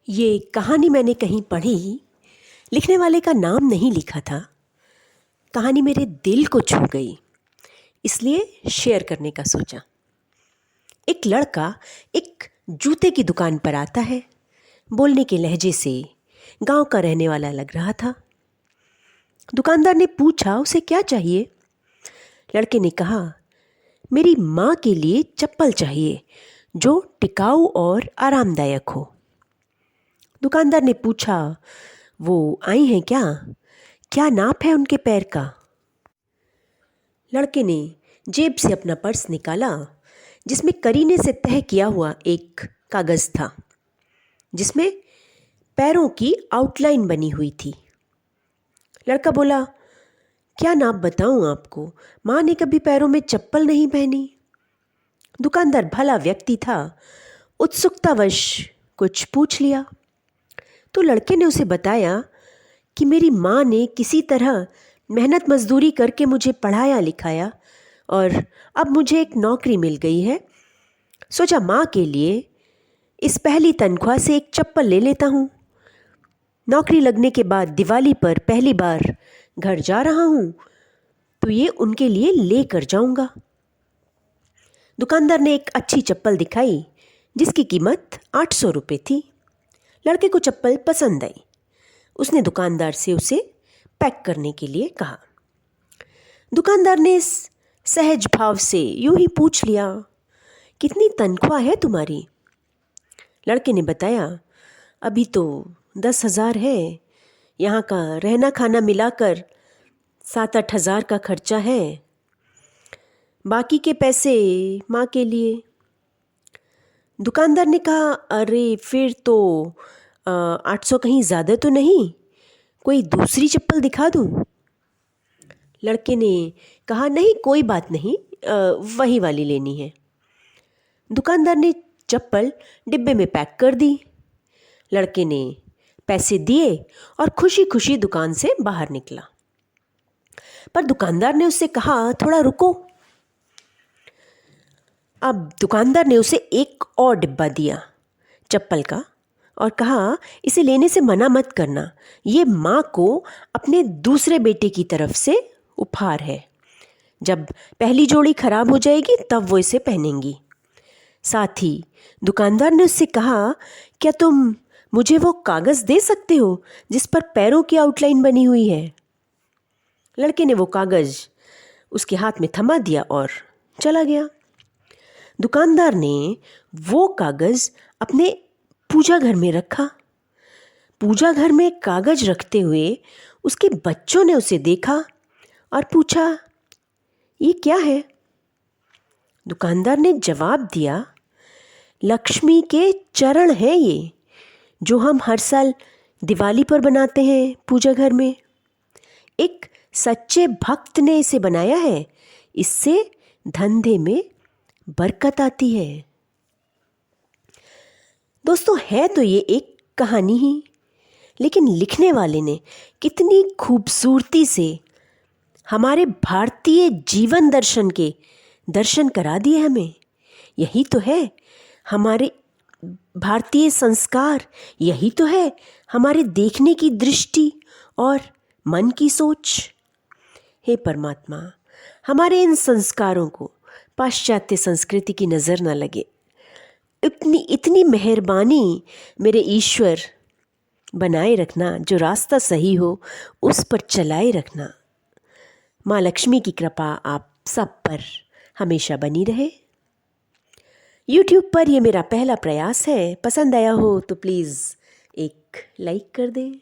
ये कहानी मैंने कहीं पढ़ी। लिखने वाले का नाम नहीं लिखा था। कहानी मेरे दिल को छू गई, इसलिए शेयर करने का सोचा। एक लड़का एक जूते की दुकान पर आता है। बोलने के लहजे से गांव का रहने वाला लग रहा था। दुकानदार ने पूछा उसे क्या चाहिए। लड़के ने कहा, मेरी माँ के लिए चप्पल चाहिए जो टिकाऊ और आरामदायक हो। दुकानदार ने पूछा, वो आई हैं क्या? क्या नाप है उनके पैर का? लड़के ने जेब से अपना पर्स निकाला, जिसमें करीने से तह किया हुआ एक कागज़ था, जिसमें पैरों की आउटलाइन बनी हुई थी। लड़का बोला, क्या नाप बताऊं आपको? माँ ने कभी पैरों में चप्पल नहीं पहनी। दुकानदार भला व्यक्ति था, उत्सुकतावश कुछ पूछ लिया। तो लड़के ने उसे बताया कि मेरी माँ ने किसी तरह मेहनत मजदूरी करके मुझे पढ़ाया लिखाया और अब मुझे एक नौकरी मिल गई है। सोचा माँ के लिए इस पहली तनख्वाह से एक चप्पल ले लेता हूँ। नौकरी लगने के बाद दिवाली पर पहली बार घर जा रहा हूँ, तो ये उनके लिए ले कर जाऊँगा। दुकानदार ने एक अच्छी चप्पल दिखाई, जिसकी कीमत 800 रुपये थी। लड़के को चप्पल पसंद आई। उसने दुकानदार से उसे पैक करने के लिए कहा। दुकानदार ने सहज भाव से यूं ही पूछ लिया, कितनी तनख्वाह है तुम्हारी? लड़के ने बताया, अभी तो 10,000 है। यहाँ का रहना खाना मिलाकर 7-8 हज़ार का खर्चा है। बाकी के पैसे माँ के लिए। दुकानदार ने कहा, अरे फिर तो 800 कहीं ज़्यादा तो नहीं? कोई दूसरी चप्पल दिखा दूँ? लड़के ने कहा, नहीं कोई बात नहीं, वही वाली लेनी है। दुकानदार ने चप्पल डिब्बे में पैक कर दी। लड़के ने पैसे दिए और खुशी खुशी दुकान से बाहर निकला। पर दुकानदार ने उससे कहा, थोड़ा रुको। अब दुकानदार ने उसे एक और डिब्बा दिया चप्पल का और कहा, इसे लेने से मना मत करना, ये माँ को अपने दूसरे बेटे की तरफ से उपहार है। जब पहली जोड़ी खराब हो जाएगी तब वो इसे पहनेंगी। साथ ही दुकानदार ने उससे कहा, क्या तुम मुझे वो कागज़ दे सकते हो जिस पर पैरों की आउटलाइन बनी हुई है? लड़के ने वो कागज़ उसके हाथ में थमा दिया और चला गया। दुकानदार ने वो कागज़ अपने पूजा घर में रखा। पूजा घर में कागज़ रखते हुए उसके बच्चों ने उसे देखा और पूछा, ये क्या है? दुकानदार ने जवाब दिया, लक्ष्मी के चरण हैं ये, जो हम हर साल दिवाली पर बनाते हैं पूजा घर में। एक सच्चे भक्त ने इसे बनाया है, इससे धंधे में बरकत आती है। दोस्तों, है तो ये एक कहानी ही, लेकिन लिखने वाले ने कितनी खूबसूरती से हमारे भारतीय जीवन दर्शन के दर्शन करा दिए हमें। यही तो है हमारे भारतीय संस्कार, यही तो है हमारे देखने की दृष्टि और मन की सोच। हे परमात्मा, हमारे इन संस्कारों को पाश्चात्य संस्कृति की नज़र न लगे। इतनी मेहरबानी मेरे ईश्वर बनाए रखना, जो रास्ता सही हो उस पर चलाए रखना। माँ लक्ष्मी की कृपा आप सब पर हमेशा बनी रहे। YouTube पर ये मेरा पहला प्रयास है। पसंद आया हो तो प्लीज़ एक लाइक कर दें।